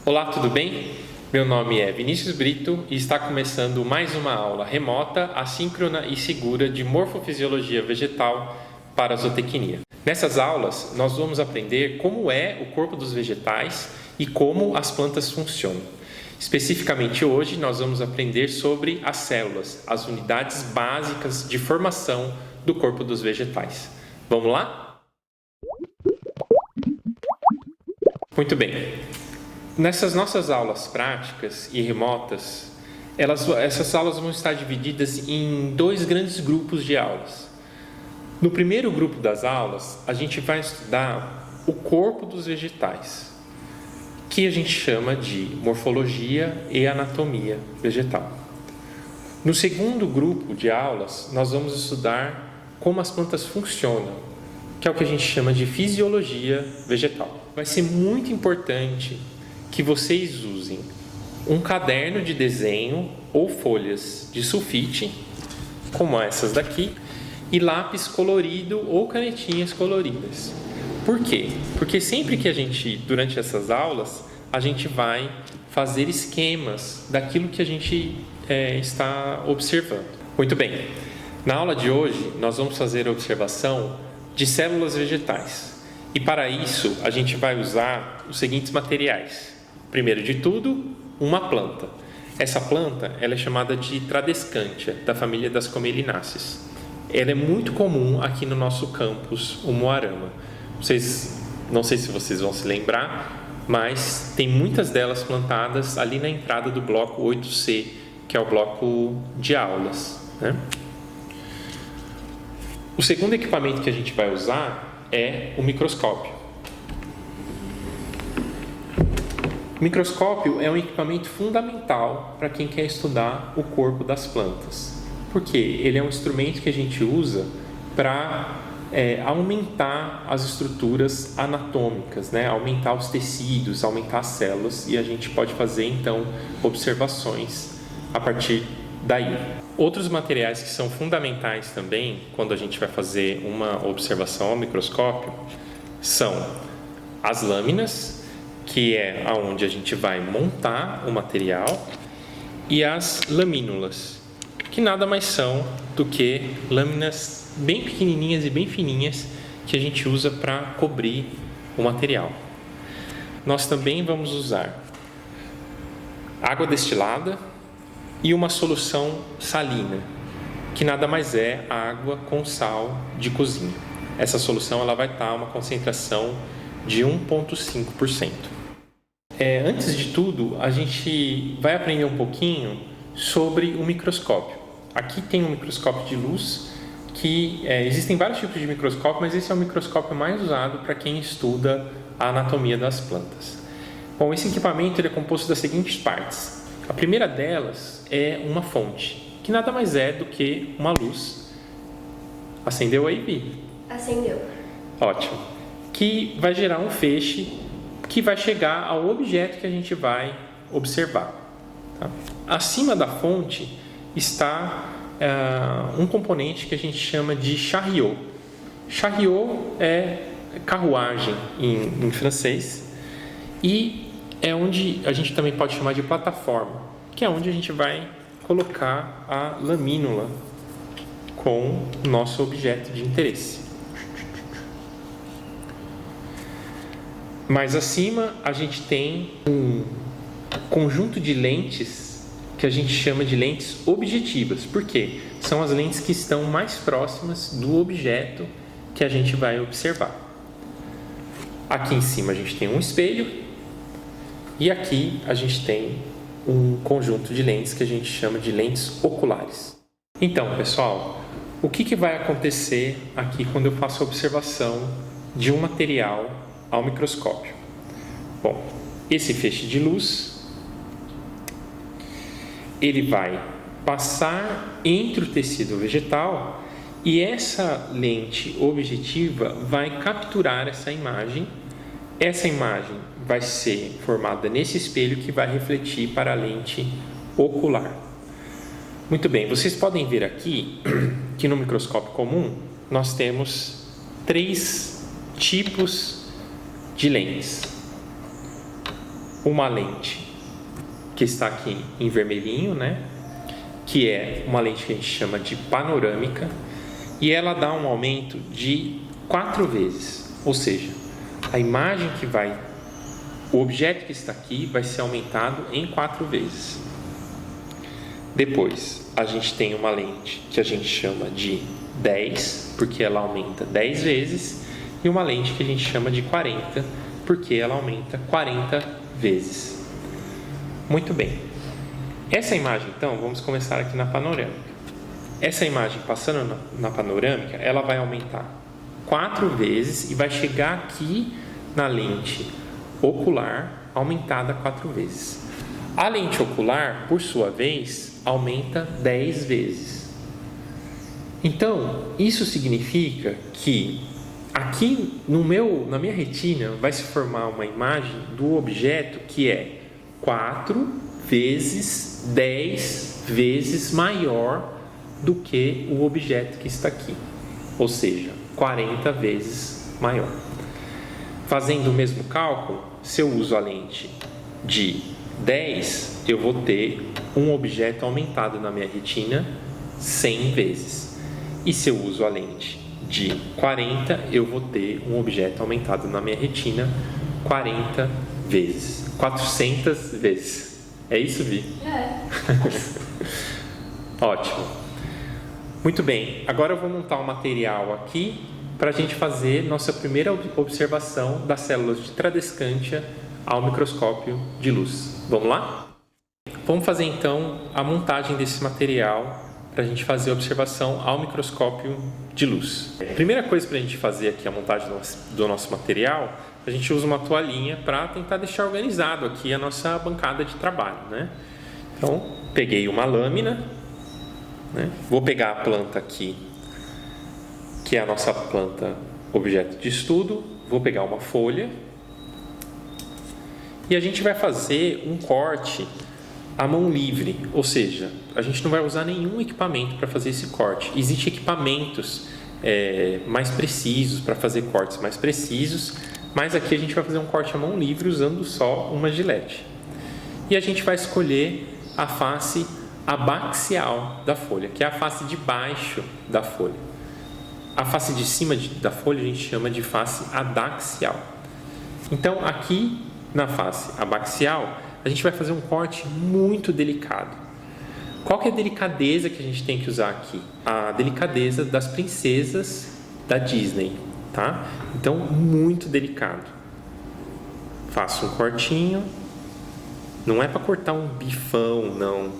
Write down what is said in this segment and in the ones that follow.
Olá, tudo bem? Meu nome é Vinícius Brito e está começando mais uma aula remota, assíncrona e segura de morfofisiologia vegetal para a zootecnia. Nessas aulas, nós vamos aprender como é o corpo dos vegetais e como as plantas funcionam. Especificamente hoje, nós vamos aprender sobre as células, as unidades básicas de formação do corpo dos vegetais. Vamos lá? Muito bem. Nessas nossas aulas práticas e remotas, essas aulas vão estar divididas em dois grandes grupos de aulas. No primeiro grupo das aulas, a gente vai estudar o corpo dos vegetais, que a gente chama de morfologia e anatomia vegetal. No segundo grupo de aulas, nós vamos estudar como as plantas funcionam, que é o que a gente chama de fisiologia vegetal. Vai ser muito importante que vocês usem um caderno de desenho ou folhas de sulfite, como essas daqui, e lápis colorido ou canetinhas coloridas. Por quê? Porque sempre que durante essas aulas, a gente vai fazer esquemas daquilo que a gente está observando. Muito bem, na aula de hoje, nós vamos fazer a observação de células vegetais. E para isso, a gente vai usar os seguintes materiais. Primeiro de tudo, uma planta. Essa planta ela é chamada de Tradescantia, da família das Comelináceas. Ela é muito comum aqui no nosso campus Umuarama. Não sei se vocês vão se lembrar, mas tem muitas delas plantadas ali na entrada do bloco 8C, que é o bloco de aulas, né? O segundo equipamento que a gente vai usar é o microscópio. O microscópio é um equipamento fundamental para quem quer estudar o corpo das plantas, porque ele é um instrumento que a gente usa para aumentar as estruturas anatômicas, né? Aumentar os tecidos, aumentar as células, e a gente pode fazer então observações a partir daí. Outros materiais que são fundamentais também quando a gente vai fazer uma observação ao microscópio são as lâminas, que é aonde a gente vai montar o material, e as lamínulas, que nada mais são do que lâminas bem pequenininhas e bem fininhas que a gente usa para cobrir o material. Nós também vamos usar água destilada e uma solução salina, que nada mais é água com sal de cozinha. Essa solução ela vai estar uma concentração de 1,5%. Antes de tudo, a gente vai aprender um pouquinho sobre o microscópio. Aqui tem um microscópio de luz, que existem vários tipos de microscópio, mas esse é o microscópio mais usado para quem estuda a anatomia das plantas. Bom, esse equipamento ele é composto das seguintes partes. A primeira delas é uma fonte, que nada mais é do que uma luz. Acendeu aí, Vi? Acendeu. Ótimo. Que vai gerar um feixe que vai chegar ao objeto que a gente vai observar. Tá? Acima da fonte está um componente que a gente chama de chariot. Chariot é carruagem em francês, e é onde a gente também pode chamar de plataforma, que é onde a gente vai colocar a lamínula com o nosso objeto de interesse. Mais acima, a gente tem um conjunto de lentes que a gente chama de lentes objetivas. Por quê? São as lentes que estão mais próximas do objeto que a gente vai observar. Aqui em cima a gente tem um espelho, e aqui a gente tem um conjunto de lentes que a gente chama de lentes oculares. Então, pessoal, o que vai acontecer aqui quando eu faço a observação de um material ao microscópio? Bom, esse feixe de luz, ele vai passar entre o tecido vegetal, e essa lente objetiva vai capturar essa imagem. Essa imagem vai ser formada nesse espelho que vai refletir para a lente ocular. Muito bem, vocês podem ver aqui que no microscópio comum nós temos 3 tipos de lentes. uma lente que está aqui em vermelhinho, né? Que é uma lente que a gente chama de panorâmica, e ela dá um aumento de 4 vezes, ou seja, a imagem que vai, o objeto que está aqui vai ser aumentado em 4 vezes. Depois, a gente tem uma lente que a gente chama de 10, porque ela aumenta 10 vezes, e uma lente que a gente chama de 40, porque ela aumenta 40 vezes. Muito bem. Essa imagem, então, vamos começar aqui na panorâmica. Essa imagem passando na panorâmica, ela vai aumentar 4 vezes e vai chegar aqui na lente ocular, aumentada 4 vezes. A lente ocular, por sua vez, aumenta 10 vezes. Então, isso significa que aqui na minha retina vai se formar uma imagem do objeto que é 4 vezes 10 vezes maior do que o objeto que está aqui, ou seja, 40 vezes maior. Fazendo o mesmo cálculo, se eu uso a lente de 10, eu vou ter um objeto aumentado na minha retina 100 vezes. E se eu uso a lente de 40, eu vou ter um objeto aumentado na minha retina 40 vezes. 400 vezes. É isso, Vi? É. Ótimo. Muito bem. Agora eu vou montar um material aqui para a gente fazer nossa primeira observação das células de Tradescantia ao microscópio de luz. Vamos lá? Vamos fazer então a montagem desse material para a gente fazer a observação ao microscópio de luz. Primeira coisa para a gente fazer aqui a montagem do nosso material, a gente usa uma toalhinha para tentar deixar organizado aqui a nossa bancada de trabalho, né? Então, peguei uma lâmina, né? Vou pegar a planta aqui, que é a nossa planta objeto de estudo, vou pegar uma folha e a gente vai fazer um corte à mão livre, ou seja, a gente não vai usar nenhum equipamento para fazer esse corte. Existem equipamentos mais precisos para fazer cortes mais precisos, mas aqui a gente vai fazer um corte à mão livre usando só uma gilete. E a gente vai escolher a face abaxial da folha, que é a face de baixo da folha. A face de cima da folha a gente chama de face adaxial. Então, aqui na face abaxial, a gente vai fazer um corte muito delicado. Qual que é a delicadeza que a gente tem que usar aqui? A delicadeza das princesas da Disney, tá? Então, muito delicado. Faço um cortinho. Não é para cortar um bifão, não.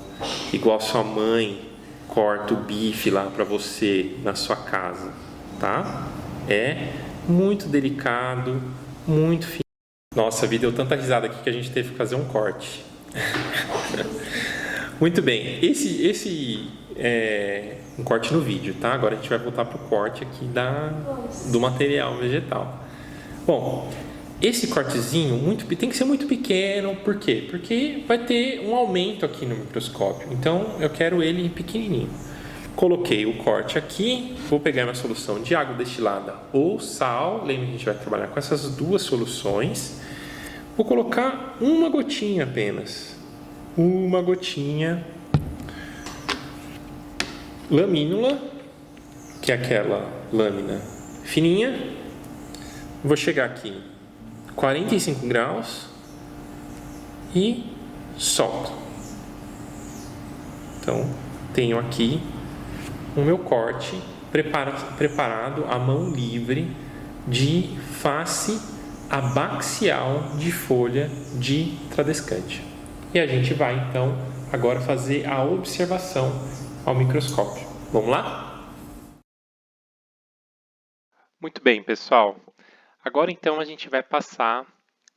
Igual sua mãe corta o bife lá para você na sua casa, tá? É muito delicado, muito fino. Nossa, a vida deu tanta risada aqui que a gente teve que fazer um corte. Muito bem, esse é um corte no vídeo, tá? Agora a gente vai voltar para o corte aqui do material vegetal. Bom, esse cortezinho tem que ser muito pequeno, por quê? Porque vai ter um aumento aqui no microscópio, então eu quero ele pequenininho. Coloquei o corte aqui, vou pegar minha solução de água destilada ou sal, lembra que a gente vai trabalhar com essas duas soluções. Vou colocar uma gotinha apenas, uma gotinha, lamínula, que é aquela lâmina fininha. Vou chegar aqui 45 graus e solto. Então, tenho aqui o meu corte preparado à mão livre de face abaxial de folha de Tradescantia. E a gente vai, então, agora fazer a observação ao microscópio. Vamos lá? Muito bem, pessoal. Agora, então, a gente vai passar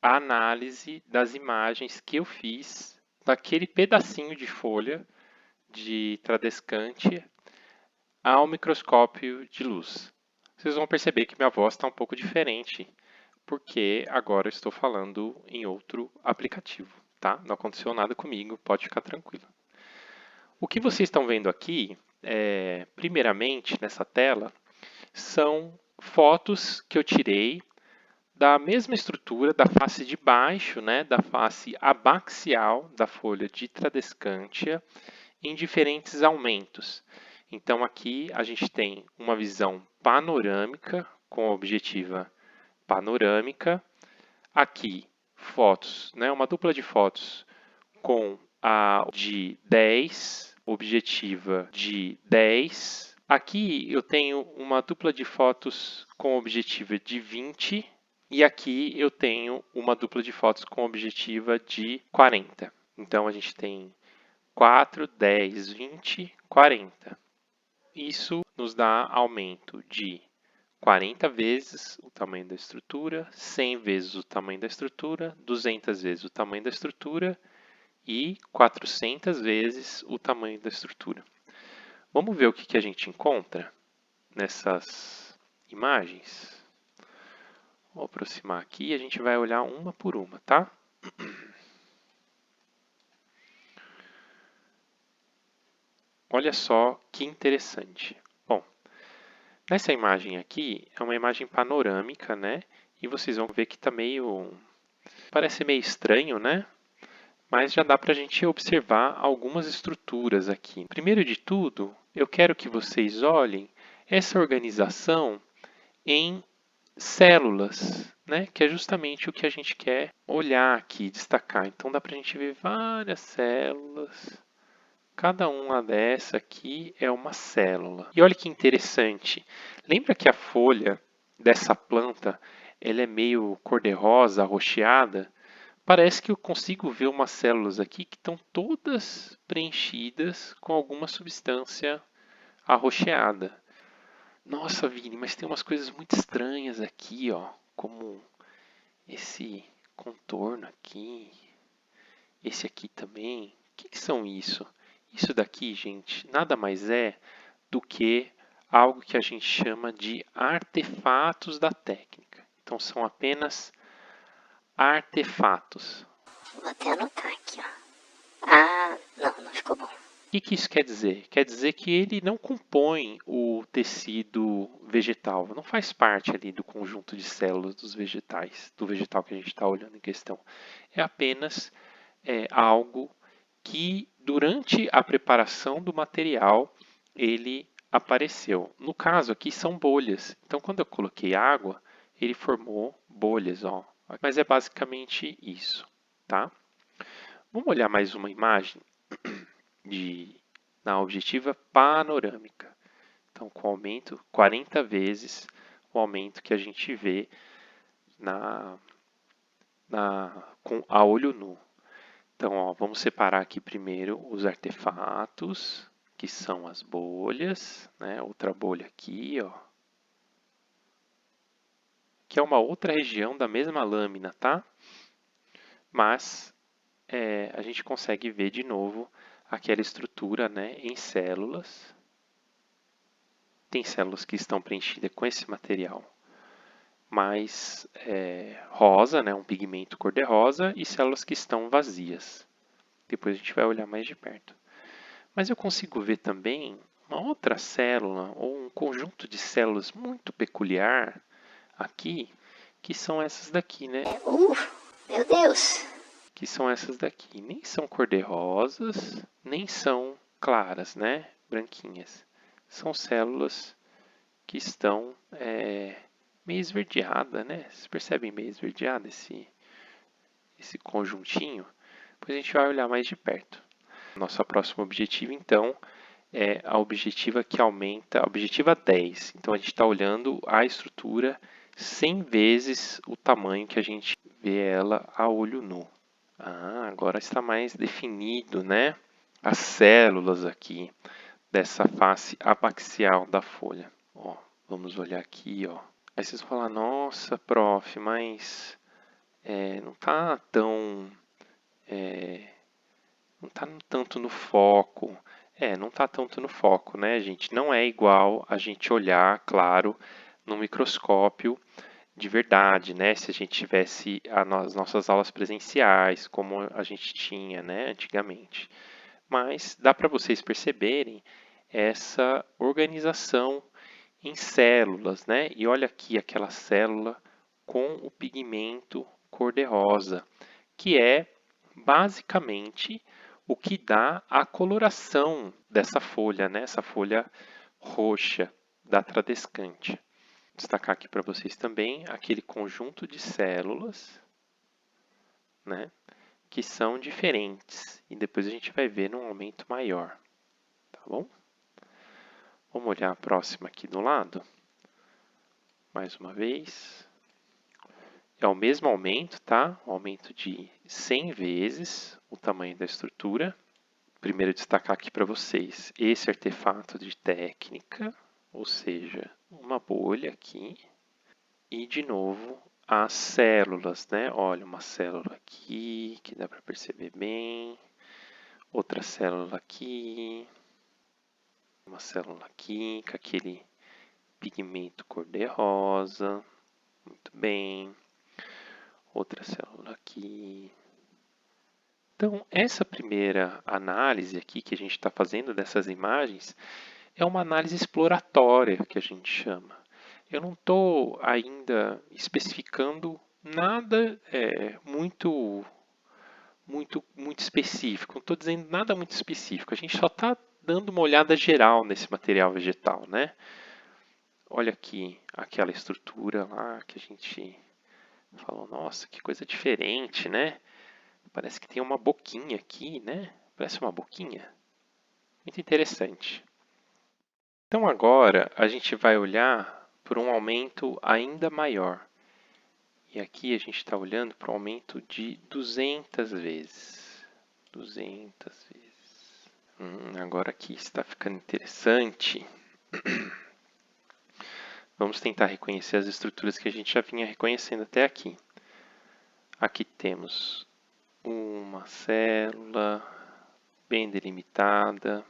a análise das imagens que eu fiz daquele pedacinho de folha de Tradescantia ao microscópio de luz. Vocês vão perceber que minha voz está um pouco diferente, porque agora eu estou falando em outro aplicativo, tá? Não aconteceu nada comigo, pode ficar tranquilo. O que vocês estão vendo aqui, primeiramente, nessa tela, são fotos que eu tirei da mesma estrutura da face de baixo, né, da face abaxial da folha de Tradescantia, em diferentes aumentos. Então aqui a gente tem uma visão panorâmica com a objetiva panorâmica. Aqui fotos, né, uma dupla de fotos com a de 10, objetiva de 10. Aqui eu tenho uma dupla de fotos com objetiva de 20 e aqui eu tenho uma dupla de fotos com objetiva de 40. Então a gente tem 4, 10, 20, 40. Isso nos dá aumento de 40 vezes o tamanho da estrutura, 100 vezes o tamanho da estrutura, 200 vezes o tamanho da estrutura e 400 vezes o tamanho da estrutura. Vamos ver o que a gente encontra nessas imagens? Vou aproximar aqui e a gente vai olhar uma por uma, tá? Olha só que interessante. Bom, nessa imagem aqui é uma imagem panorâmica, né? E vocês vão ver que está parece meio estranho, né? Mas já dá para a gente observar algumas estruturas aqui. Primeiro de tudo, eu quero que vocês olhem essa organização em células, né? Que é justamente o que a gente quer olhar aqui, destacar. Então dá para a gente ver várias células. Cada uma dessa aqui é uma célula. E olha que interessante. Lembra que a folha dessa planta ela é meio cor-de-rosa, arroxeada? Parece que eu consigo ver umas células aqui que estão todas preenchidas com alguma substância arroxeada. Nossa, Vini, mas tem umas coisas muito estranhas aqui, ó, como esse contorno aqui, esse aqui também. O que são isso? Isso daqui, gente, nada mais é do que algo que a gente chama de artefatos da técnica. Então, são apenas artefatos. Vou até anotar aqui, ó. Ah, não ficou bom. O que isso quer dizer? Quer dizer que ele não compõe o tecido vegetal, não faz parte ali do conjunto de células dos vegetais, do vegetal que a gente está olhando em questão. É apenas algo que durante a preparação do material ele apareceu. No caso aqui são bolhas. Então quando eu coloquei água, ele formou bolhas, ó. Mas é basicamente isso, tá? Vamos olhar mais uma imagem na objetiva panorâmica. Então, com aumento 40 vezes o aumento que a gente vê com a olho nu. Então, ó, vamos separar aqui primeiro os artefatos, que são as bolhas, né? Outra bolha aqui, ó, que é uma outra região da mesma lâmina, tá? Mas a gente consegue ver de novo aquela estrutura, né, em células. Tem células que estão preenchidas com esse material mais rosa, né, um pigmento cor-de-rosa, e células que estão vazias. Depois a gente vai olhar mais de perto. Mas eu consigo ver também uma outra célula, ou um conjunto de células muito peculiar aqui, que são essas daqui, né? Meu Deus! Que são essas daqui. Nem são cor-de-rosas, nem são claras, né? Branquinhas. São células que estão meio esverdeada, né? Vocês percebem meio esverdeada esse conjuntinho? Depois a gente vai olhar mais de perto. Nossa próxima objetiva, então, é a objetiva que aumenta, a objetiva 10. Então a gente está olhando a estrutura 100 vezes o tamanho que a gente vê ela a olho nu. Agora está mais definido, né? As células aqui dessa face abaxial da folha. Ó, vamos olhar aqui, ó. Aí vocês vão falar, nossa, prof, mas não está tão... não está tanto no foco. Não está tanto no foco, né, gente? Não é igual a gente olhar, claro, no microscópio de verdade, né? Se a gente tivesse as nossas aulas presenciais, como a gente tinha, né, antigamente. Mas dá para vocês perceberem essa organização em células, né? E olha aqui aquela célula com o pigmento cor-de-rosa, que é basicamente o que dá a coloração dessa folha, né? Essa folha roxa da Tradescante. Vou destacar aqui para vocês também aquele conjunto de células, né? Que são diferentes e depois a gente vai ver num aumento maior, tá bom? Vamos olhar a próxima aqui do lado. Mais uma vez. É o mesmo aumento, tá? Um aumento de 100 vezes o tamanho da estrutura. Primeiro destacar aqui para vocês esse artefato de técnica, ou seja, uma bolha aqui. E de novo as células, né? Olha, uma célula aqui que dá para perceber bem. Outra célula aqui. Uma célula aqui com aquele pigmento cor-de-rosa. Muito bem. Outra célula aqui. Então, essa primeira análise aqui que a gente está fazendo dessas imagens é uma análise exploratória que a gente chama. Eu não estou ainda especificando nada muito específico. Não estou dizendo nada muito específico. A gente só está dando uma olhada geral nesse material vegetal, né? Olha aqui aquela estrutura lá que a gente falou, nossa, que coisa diferente, né? Parece que tem uma boquinha aqui, né? Parece uma boquinha. Muito interessante. Então agora a gente vai olhar por um aumento ainda maior. E aqui a gente está olhando para um aumento de 200 vezes. 200 vezes. Agora aqui está ficando interessante. Vamos tentar reconhecer as estruturas que a gente já vinha reconhecendo até aqui. Aqui temos uma célula bem delimitada.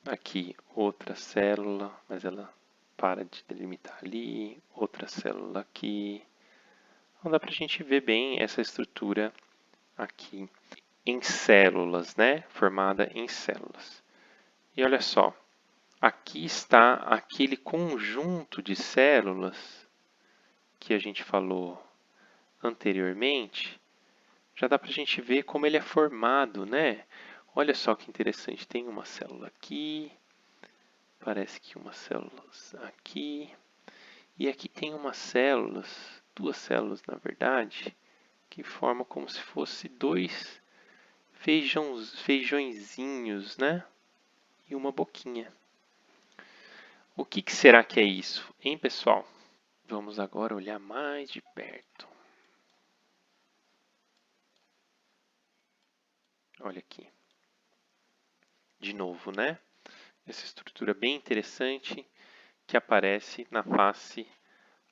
Aqui outra célula, mas ela para de delimitar ali. Outra célula aqui. Então dá para a gente ver bem essa estrutura aqui em células, né? Formada em células. E olha só, aqui está aquele conjunto de células que a gente falou anteriormente. Já dá para a gente ver como ele é formado, né? Olha só que interessante, tem uma célula aqui, parece que umas células aqui, e aqui tem umas células, duas células na verdade, que formam como se fosse dois feijõezinhos, né? E uma boquinha. O que será que é isso, hein, pessoal? Vamos agora olhar mais de perto. Olha aqui. De novo, né? Essa estrutura bem interessante que aparece na face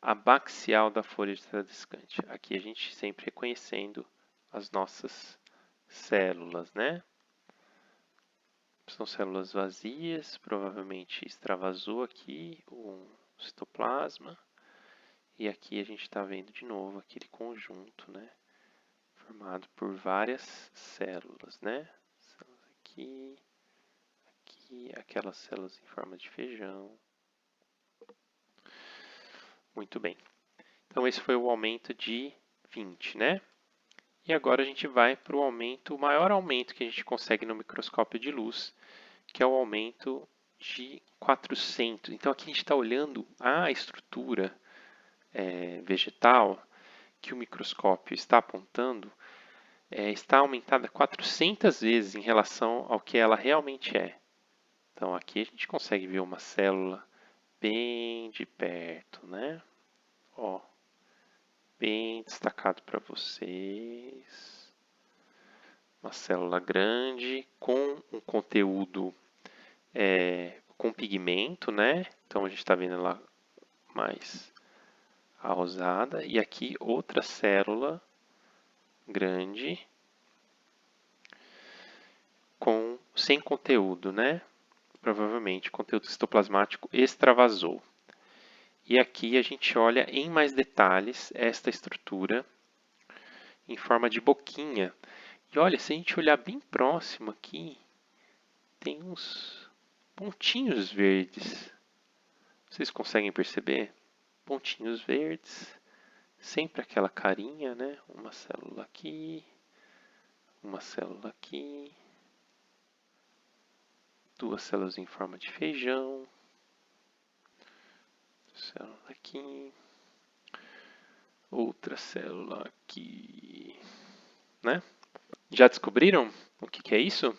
abaxial da folha de Tradescante. Aqui a gente sempre reconhecendo as nossas células, né? São células vazias, provavelmente extravasou aqui um citoplasma. E aqui a gente está vendo de novo aquele conjunto, né? Formado por várias células, né? Células aqui, aqui, aquelas células em forma de feijão. Muito bem. Então esse foi o aumento de 20, né? E agora a gente vai para o maior aumento que a gente consegue no microscópio de luz, que é o aumento de 400. Então aqui a gente está olhando a estrutura vegetal que o microscópio está apontando, está aumentada 400 vezes em relação ao que ela realmente é. Então aqui a gente consegue ver uma célula bem de perto, né? Ó, bem destacado para vocês. Uma célula grande com um conteúdo com pigmento, né? Então a gente está vendo ela mais arrosada. E aqui outra célula grande sem conteúdo, né? Provavelmente conteúdo citoplasmático extravasou. E aqui a gente olha em mais detalhes esta estrutura em forma de boquinha. E olha, se a gente olhar bem próximo aqui, tem uns pontinhos verdes. Vocês conseguem perceber? Pontinhos verdes. sempre aquela carinha, né? Uma célula aqui, uma célula aqui, duas células em forma de feijão, célula aqui, outra célula aqui, né? Já descobriram o que é isso?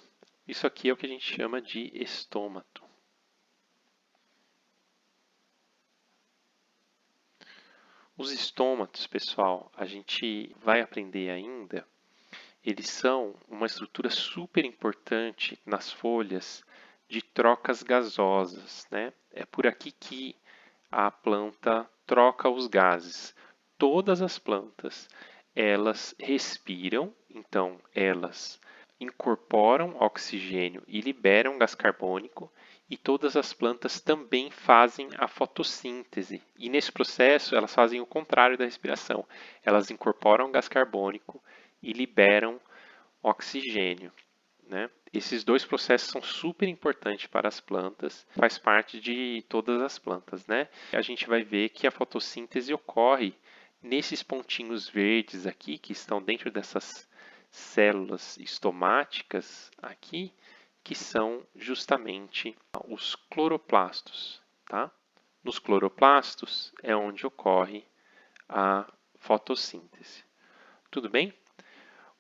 Isso aqui é o que a gente chama de estômato. Os estômatos, pessoal, a gente vai aprender ainda. Eles são uma estrutura super importante nas folhas de trocas gasosas, né? É por aqui que a planta troca os gases. Todas as plantas, elas respiram, então elas incorporam oxigênio e liberam gás carbônico, e todas as plantas também fazem a fotossíntese. E nesse processo, elas fazem o contrário da respiração. Elas incorporam gás carbônico e liberam oxigênio, né? Esses dois processos são super importantes para as plantas, faz parte de todas as plantas, né? A gente vai ver que a fotossíntese ocorre nesses pontinhos verdes aqui, que estão dentro dessas células estomáticas aqui, que são justamente os cloroplastos, tá? Nos cloroplastos é onde ocorre a fotossíntese. Tudo bem?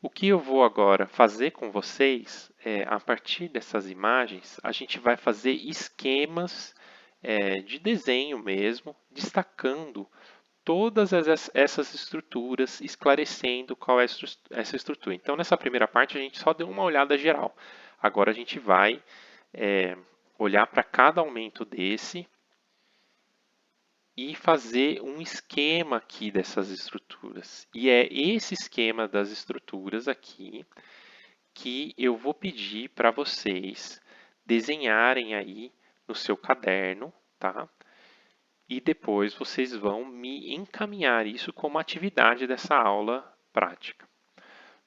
O que eu vou agora fazer com vocês é, a partir dessas imagens, a gente vai fazer esquemas de desenho mesmo, destacando todas essas estruturas, esclarecendo qual é essa estrutura. Então, nessa primeira parte, a gente só deu uma olhada geral. Agora, a gente vai olhar para cada aumento desse e fazer um esquema aqui dessas estruturas. E é esse esquema das estruturas aqui que eu vou pedir para vocês desenharem aí no seu caderno, tá? E depois vocês vão me encaminhar isso como atividade dessa aula prática.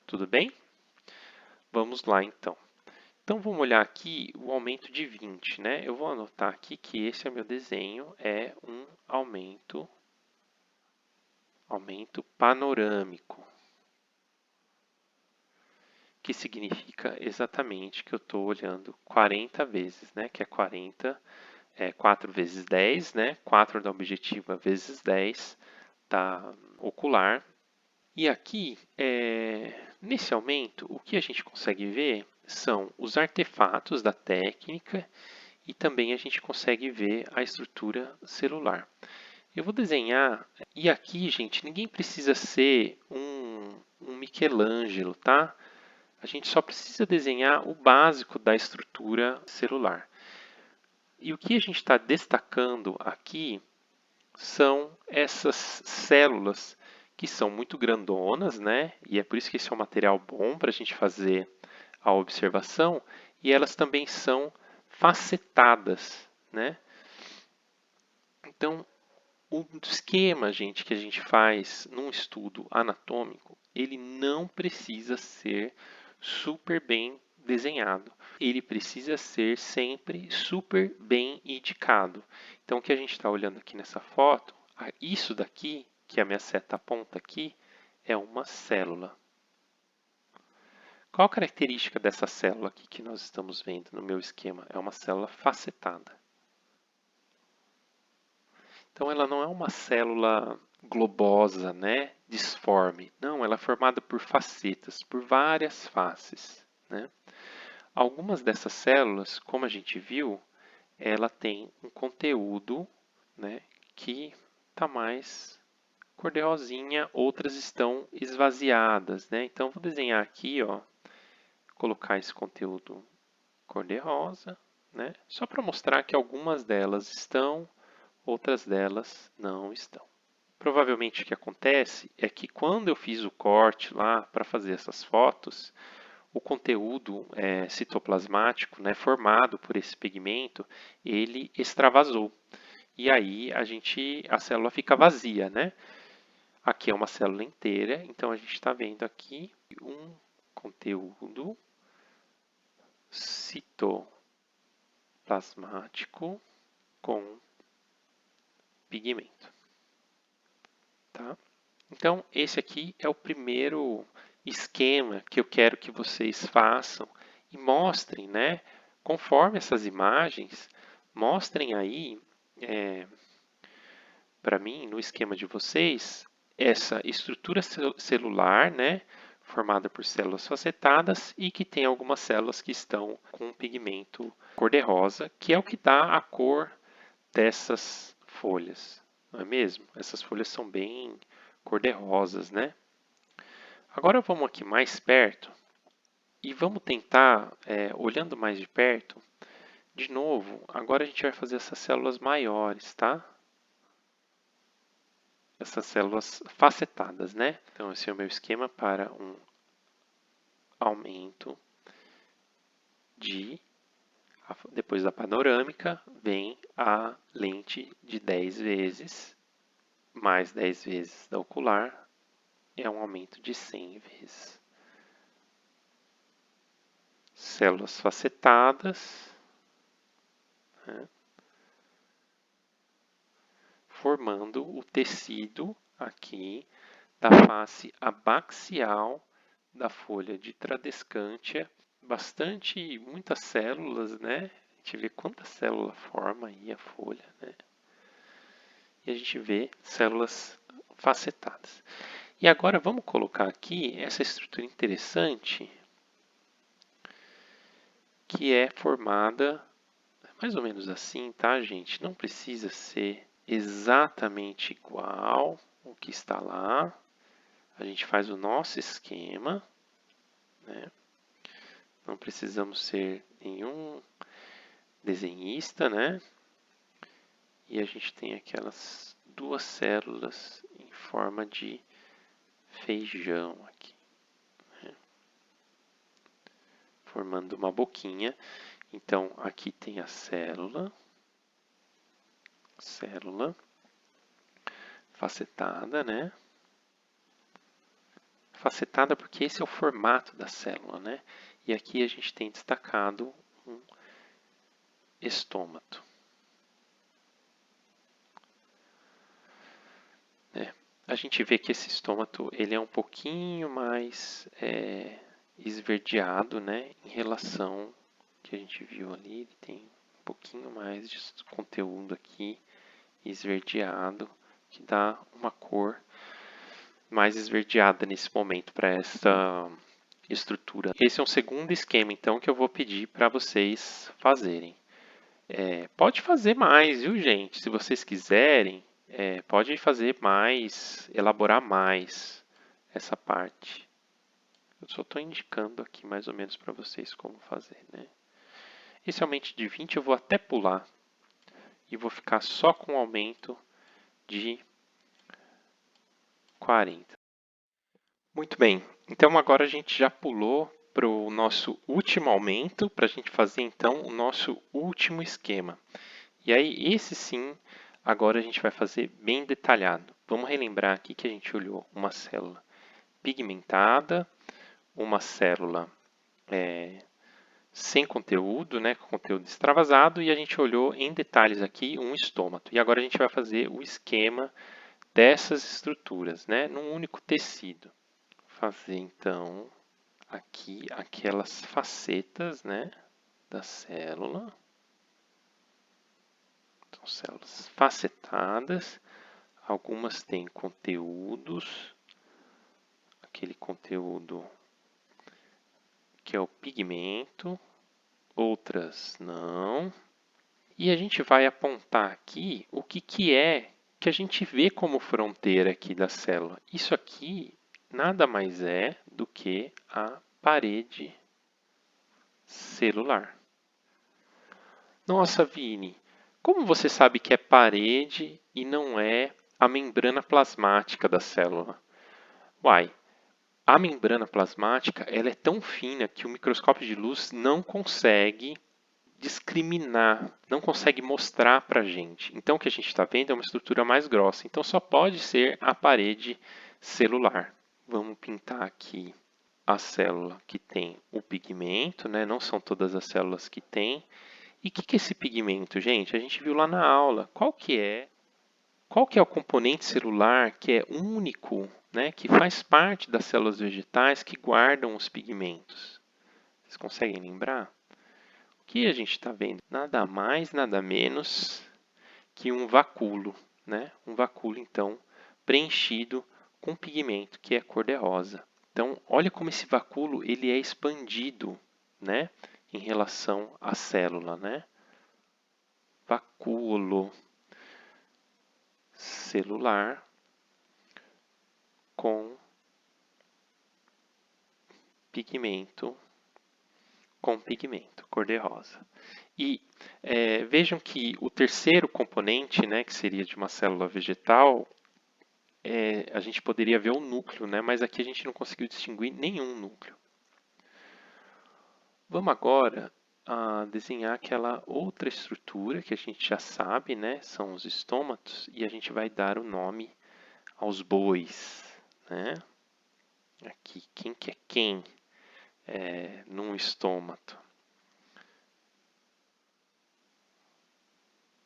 Tudo bem? Vamos lá então. Então vamos olhar aqui o aumento de 20, né? Eu vou anotar aqui que esse é meu desenho, é um aumento panorâmico, que significa exatamente que eu estou olhando 40 vezes, né? Que é 40, 4 vezes 10, né? 4 da objetiva vezes 10 da ocular. E aqui, nesse aumento, o que a gente consegue ver são os artefatos da técnica e também a gente consegue ver a estrutura celular. Eu vou desenhar, e aqui, gente, ninguém precisa ser um Michelangelo, tá? A gente só precisa desenhar o básico da estrutura celular. E o que a gente está destacando aqui são essas células que são muito grandonas, né? E é por isso que esse é um material bom para a gente fazer a observação. E elas também são facetadas, né? Então, o esquema, gente, que a gente faz num estudo anatômico, ele não precisa ser super bem desenhado. Ele precisa ser sempre super bem indicado. Então, o que a gente está olhando aqui nessa foto, isso daqui, que a minha seta aponta aqui, é uma célula. Qual a característica dessa célula aqui que nós estamos vendo no meu esquema? É uma célula facetada. Então, ela não é uma célula globosa, né, disforme. Não, ela é formada por facetas, por várias faces, né? Algumas dessas células, como a gente viu, ela tem um conteúdo, né, que está mais cor-de-rosinha, outras estão esvaziadas, né? Então, vou desenhar aqui, ó, colocar esse conteúdo cor-de-rosa, né? Só para mostrar que algumas delas estão, outras delas não estão. Provavelmente o que acontece é que quando eu fiz o corte lá para fazer essas fotos, o conteúdo citoplasmático, né, formado por esse pigmento, ele extravasou. E aí a célula fica vazia, né? Aqui é uma célula inteira, então a gente está vendo aqui um conteúdo citoplasmático com pigmento. Tá? Então, esse aqui é o primeiro esquema que eu quero que vocês façam e mostrem, né? Conforme essas imagens, mostrem aí para mim, no esquema de vocês, essa estrutura celular, né? Formada por células facetadas e que tem algumas células que estão com um pigmento cor-de-rosa, que é o que dá a cor dessas folhas, não é mesmo? Essas folhas são bem cor-de-rosas, né? Agora vamos aqui mais perto e vamos tentar, olhando mais de perto, de novo, agora a gente vai fazer essas células maiores, tá? Essas células facetadas, né? Então esse é o meu esquema para um aumento de... Depois da panorâmica, vem a lente de 10 vezes, mais 10 vezes da ocular, é um aumento de 100 vezes. Células facetadas, né, formando o tecido aqui da face abaxial da folha de Tradescantia. Muitas células, né? A gente vê quanta célula forma aí a folha, né? E a gente vê células facetadas. E agora vamos colocar aqui essa estrutura interessante que é formada mais ou menos assim, tá, gente? Não precisa ser exatamente igual o que está lá. A gente faz o nosso esquema, né? Não precisamos ser nenhum desenhista, né? E a gente tem aquelas duas células em forma de feijão aqui, né? Formando uma boquinha. Então, aqui tem a célula facetada, né? Facetada porque esse é o formato da célula, né? E aqui a gente tem destacado um estômato. A gente vê que esse estômato ele é um pouquinho mais esverdeado, né? Em relação ao que a gente viu ali, ele tem um pouquinho mais de conteúdo aqui esverdeado, que dá uma cor mais esverdeada nesse momento para essa estrutura. Esse é um segundo esquema, então, que eu vou pedir para vocês fazerem. Pode fazer mais, viu, gente? Se vocês quiserem, pode fazer mais, elaborar mais essa parte. Eu só estou indicando aqui mais ou menos para vocês como fazer, né? Esse aumento de 20 eu vou até pular e vou ficar só com o aumento de 40. Muito bem, então agora a gente já pulou para o nosso último aumento, para a gente fazer então o nosso último esquema. E aí, esse sim, agora a gente vai fazer bem detalhado. Vamos relembrar aqui que a gente olhou uma célula pigmentada, uma célula sem conteúdo, né, com conteúdo extravasado, e a gente olhou em detalhes aqui um estômato. E agora a gente vai fazer o esquema dessas estruturas, né, num único tecido. Fazer então aqui aquelas facetas, né, da célula. Então, células facetadas, algumas têm conteúdos, aquele conteúdo que é o pigmento, outras não. E a gente vai apontar aqui o que é que a gente vê como fronteira aqui da célula. Isso aqui nada mais é do que a parede celular. Nossa, Vini, como você sabe que é parede e não é a membrana plasmática da célula? Uai, a membrana plasmática ela é tão fina que o microscópio de luz não consegue discriminar, não consegue mostrar para a gente. Então o que a gente está vendo é uma estrutura mais grossa. Então só pode ser a parede celular. Vamos pintar aqui a célula que tem o pigmento, né? Não são todas as células que têm. E o que é esse pigmento, gente? A gente viu lá na aula. Qual qual que é o componente celular que é único, né, que faz parte das células vegetais que guardam os pigmentos? Vocês conseguem lembrar? O que a gente está vendo? Nada mais, nada menos que um vacúolo, né? Um vacúolo, então, preenchido com pigmento, que é cor-de-rosa. Então, olha como esse vacúolo ele é expandido, né, em relação à célula, né? Vacúolo celular com pigmento, cor-de-rosa. E vejam que o terceiro componente, né, que seria de uma célula vegetal, a gente poderia ver o núcleo, né, mas aqui a gente não conseguiu distinguir nenhum núcleo. Vamos agora desenhar aquela outra estrutura que a gente já sabe, né, são os estômatos, e a gente vai dar o nome aos bois, né? Aqui, quem que é quem num estômato?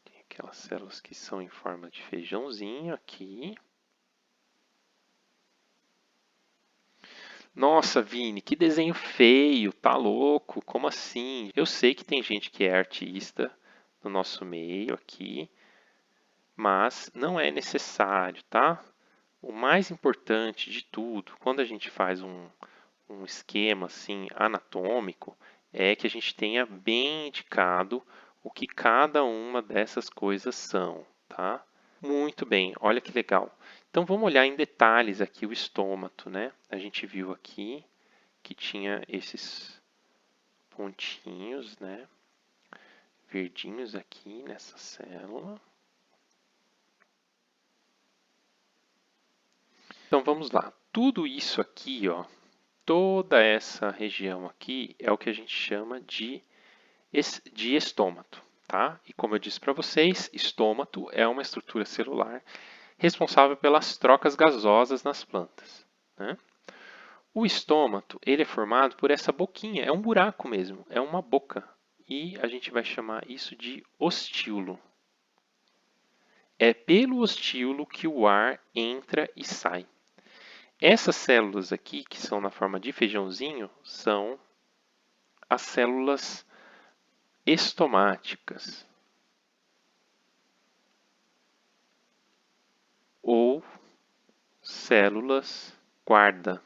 Tem aquelas células que são em forma de feijãozinho aqui. Nossa, Vini, que desenho feio, tá louco? Como assim? Eu sei que tem gente que é artista no nosso meio aqui, mas não é necessário, tá? O mais importante de tudo, quando a gente faz um esquema assim anatômico, é que a gente tenha bem indicado o que cada uma dessas coisas são, tá? Muito bem, olha que legal. Então vamos olhar em detalhes aqui o estômato, né? A gente viu aqui que tinha esses pontinhos, né? Verdinhos aqui nessa célula. Então vamos lá. Tudo isso aqui, ó, toda essa região aqui é o que a gente chama de estômato, tá? E como eu disse para vocês, estômato é uma estrutura celular responsável pelas trocas gasosas nas plantas, né? O estômato, ele é formado por essa boquinha, é um buraco mesmo, é uma boca. E a gente vai chamar isso de ostíolo. É pelo ostíolo que o ar entra e sai. Essas células aqui, que são na forma de feijãozinho, são as células estomáticas. Ou células guarda.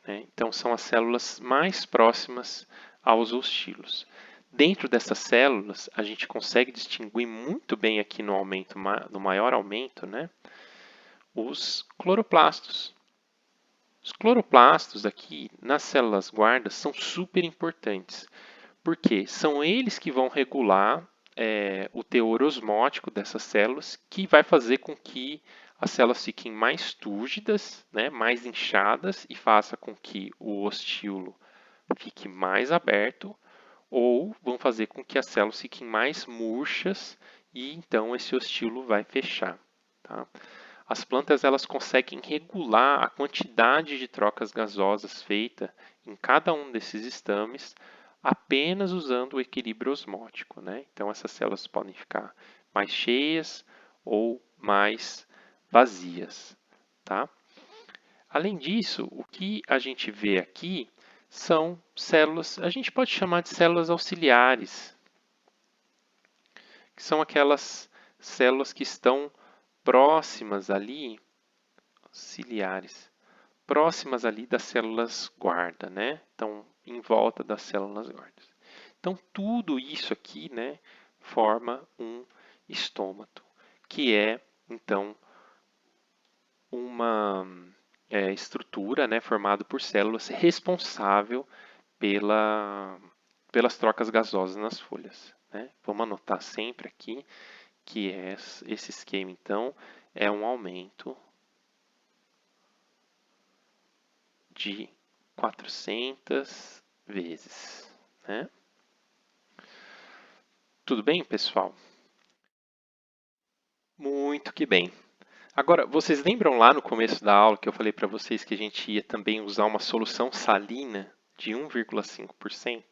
Então, são as células mais próximas aos ostíolos. Dentro dessas células, a gente consegue distinguir muito bem aqui no maior aumento, né, os cloroplastos. Os cloroplastos aqui nas células guardas são super importantes, porque são eles que vão regular o teor osmótico dessas células, que vai fazer com que as células fiquem mais túrgidas, né, mais inchadas, e faça com que o ostíolo fique mais aberto, ou vão fazer com que as células fiquem mais murchas, e então esse ostíolo vai fechar. Tá? As plantas elas conseguem regular a quantidade de trocas gasosas feita em cada um desses estames apenas usando o equilíbrio osmótico, né? Então essas células podem ficar mais cheias ou mais vazias, tá? Além disso, o que a gente vê aqui são células, a gente pode chamar de células auxiliares, que são aquelas células que estão próximas ali, auxiliares, próximas ali das células guarda, né? Então, em volta das células guardas. Então, tudo isso aqui, né, forma um estômato, que é, então, uma estrutura, né, formada por células responsável pelas trocas gasosas nas folhas, né? Vamos anotar sempre aqui que esse esquema, então, é um aumento de 400 vezes, né? Tudo bem, pessoal? Muito que bem. Agora, vocês lembram lá no começo da aula que eu falei para vocês que a gente ia também usar uma solução salina de 1,5%?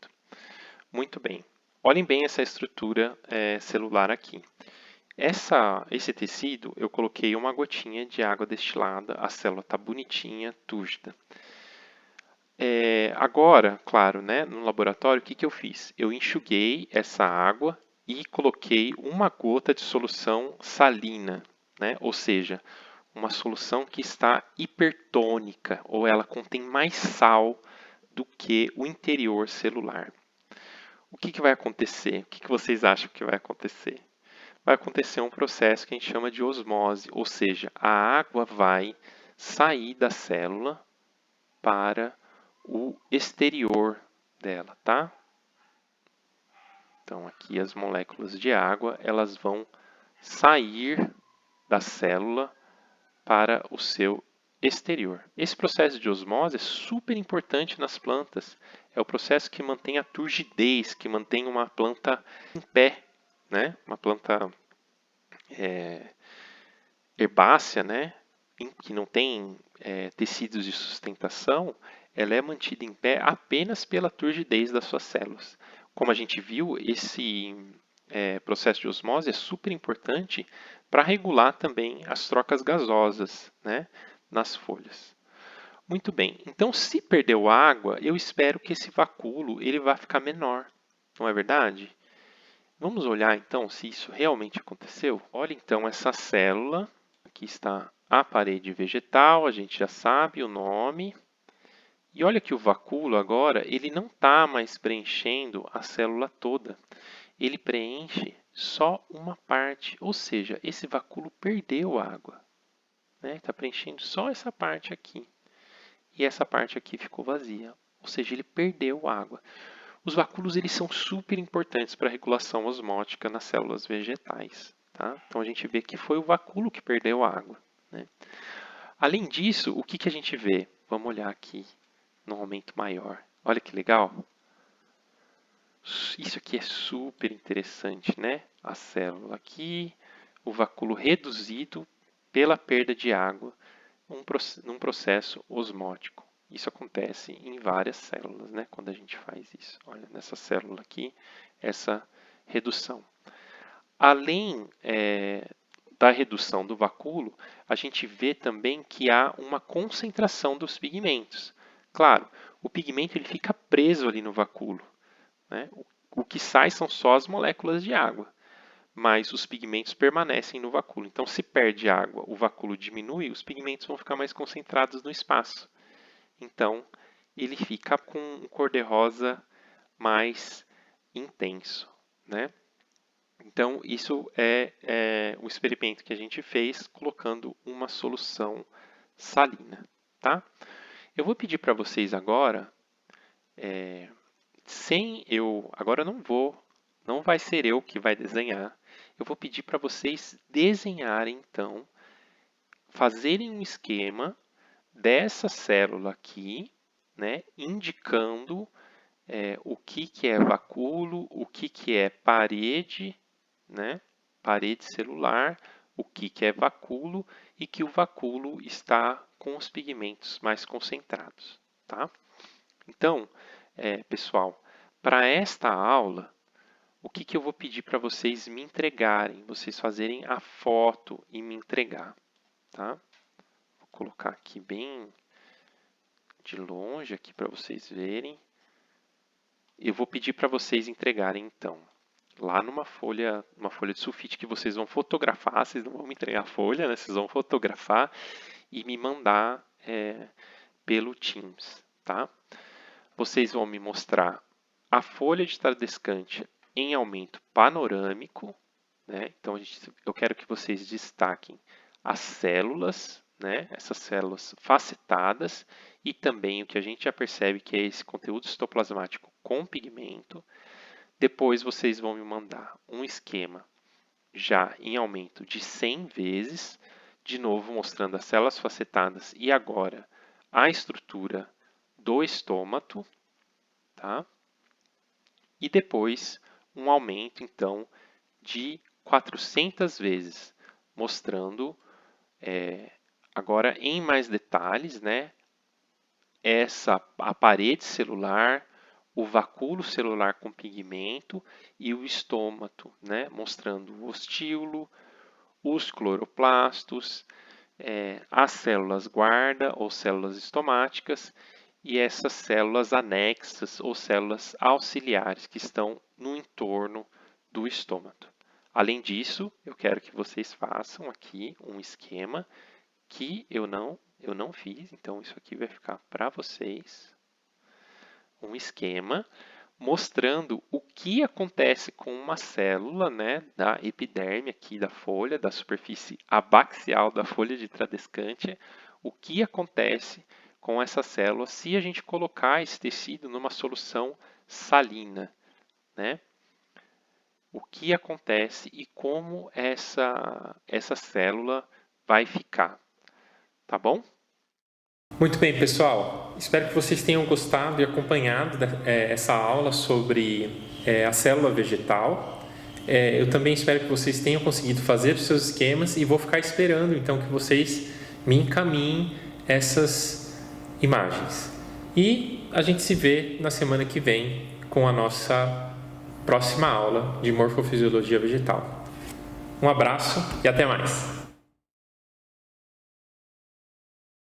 Muito bem. Olhem bem essa estrutura celular aqui. Esse tecido, eu coloquei uma gotinha de água destilada, a célula está bonitinha, túrgida. Agora, claro, né, no laboratório, o que eu fiz? Eu enxuguei essa água e coloquei uma gota de solução salina, né? Ou seja, uma solução que está hipertônica, ou ela contém mais sal do que o interior celular. O que vai acontecer? O que vocês acham que vai acontecer? Vai acontecer um processo que a gente chama de osmose, ou seja, a água vai sair da célula para o exterior dela, tá? Então aqui as moléculas de água, elas vão sair da célula para o seu exterior. Esse processo de osmose é super importante nas plantas. É o processo que mantém a turgidez, que mantém uma planta em pé, né? Uma planta herbácea, né? Que não tem tecidos de sustentação, ela é mantida em pé apenas pela turgidez das suas células. Como a gente viu, esse processo de osmose é super importante para regular também as trocas gasosas, né, nas folhas. Muito bem, então se perdeu água, eu espero que esse vacúolo ele vá ficar menor, não é verdade? Vamos olhar então se isso realmente aconteceu? Olha então essa célula, aqui está a parede vegetal, a gente já sabe o nome. E olha que o vacúolo agora, ele não está mais preenchendo a célula toda. Ele preenche só uma parte, ou seja, esse vacúolo perdeu água. Está preenchendo só essa parte aqui. E essa parte aqui ficou vazia, ou seja, ele perdeu água. Os vacúolos eles são super importantes para a regulação osmótica nas células vegetais. Tá? Então a gente vê que foi o vacúolo que perdeu a água. Né? Além disso, o que a gente vê? Vamos olhar aqui no aumento maior. Olha que legal. Isso aqui é super interessante, né? A célula aqui, o vacúolo reduzido pela perda de água num processo osmótico. Isso acontece em várias células, né? Quando a gente faz isso. Olha, nessa célula aqui, essa redução. Além da redução do vacúolo, a gente vê também que há uma concentração dos pigmentos. Claro, o pigmento ele fica preso ali no vacúolo. Né? O que sai são só as moléculas de água, mas os pigmentos permanecem no vacúolo. Então, se perde água, o vacúolo diminui, os pigmentos vão ficar mais concentrados no espaço. Então, ele fica com um cor-de-rosa mais intenso. Né? Então, isso é o experimento que a gente fez colocando uma solução salina. Tá? Eu vou pedir para vocês agora, agora não vai ser eu que vai desenhar. Eu vou pedir para vocês desenharem, então, fazerem um esquema dessa célula aqui, né, indicando o que é vacúolo, o que é parede, né, parede celular, o que é vacúolo e que o vacúolo está com os pigmentos mais concentrados. Tá? Então, pessoal, para esta aula, o que eu vou pedir para vocês me entregarem, vocês fazerem a foto e me entregar. Tá? Vou colocar aqui bem de longe aqui para vocês verem. Eu vou pedir para vocês entregarem então lá numa folha de sulfite que vocês vão fotografar, vocês não vão me entregar a folha, né? Vocês vão fotografar e me mandar pelo Teams, tá? Vocês vão me mostrar a folha de Tradescante em aumento panorâmico, né? Então eu quero que vocês destaquem as células, né? Essas células facetadas e também o que a gente já percebe que é esse conteúdo citoplasmático com pigmento. Depois vocês vão me mandar um esquema já em aumento de 100 vezes, de novo mostrando as células facetadas e agora a estrutura do estômato, tá? E depois um aumento então de 400 vezes, mostrando agora em mais detalhes, né, a parede celular, o vacúolo celular com pigmento e o estômato, né? Mostrando o ostíolo, os cloroplastos, as células guarda ou células estomáticas e essas células anexas ou células auxiliares que estão no entorno do estômago. Além disso, eu quero que vocês façam aqui um esquema que eu não fiz, então isso aqui vai ficar para vocês. Um esquema mostrando o que acontece com uma célula, né, da epiderme aqui da folha, da superfície abaxial da folha de Tradescantia, o que acontece com essa célula se a gente colocar esse tecido numa solução salina, né? O que acontece e como essa célula vai ficar, tá bom? Muito bem, pessoal. Espero que vocês tenham gostado e acompanhado essa aula sobre a célula vegetal. Eu também espero que vocês tenham conseguido fazer os seus esquemas e vou ficar esperando, então, que vocês me encaminhem essas imagens. E a gente se vê na semana que vem com a nossa próxima aula de morfofisiologia vegetal. Um abraço e até mais!